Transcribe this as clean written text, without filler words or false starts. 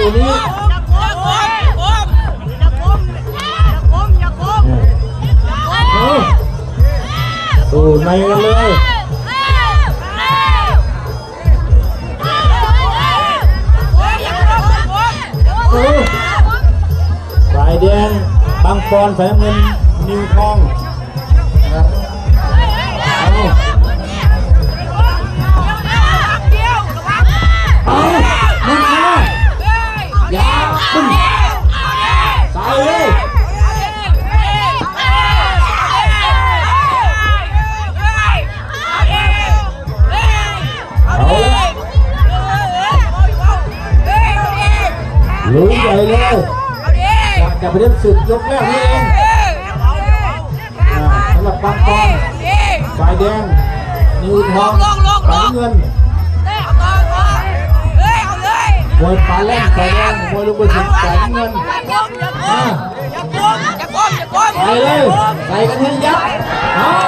คู่นี้สู้ในกันเลยฝ่ายแดงบางปอนฝ่ายน้ำเงินนิวทองนะครับเอามันมาอย่าตึ้งใส่เลยลุ้นใหญ่เลยจะไปเล่นศึกยกแรกนี่เองสำหรับบางกองฝ่ายแดงนิวทองฝ่ายเงินมวยปลาแล่นฝ่ายแดงมวยลูกกระสุนฝ่ายเงินไปเลยใส่กันให้ยับ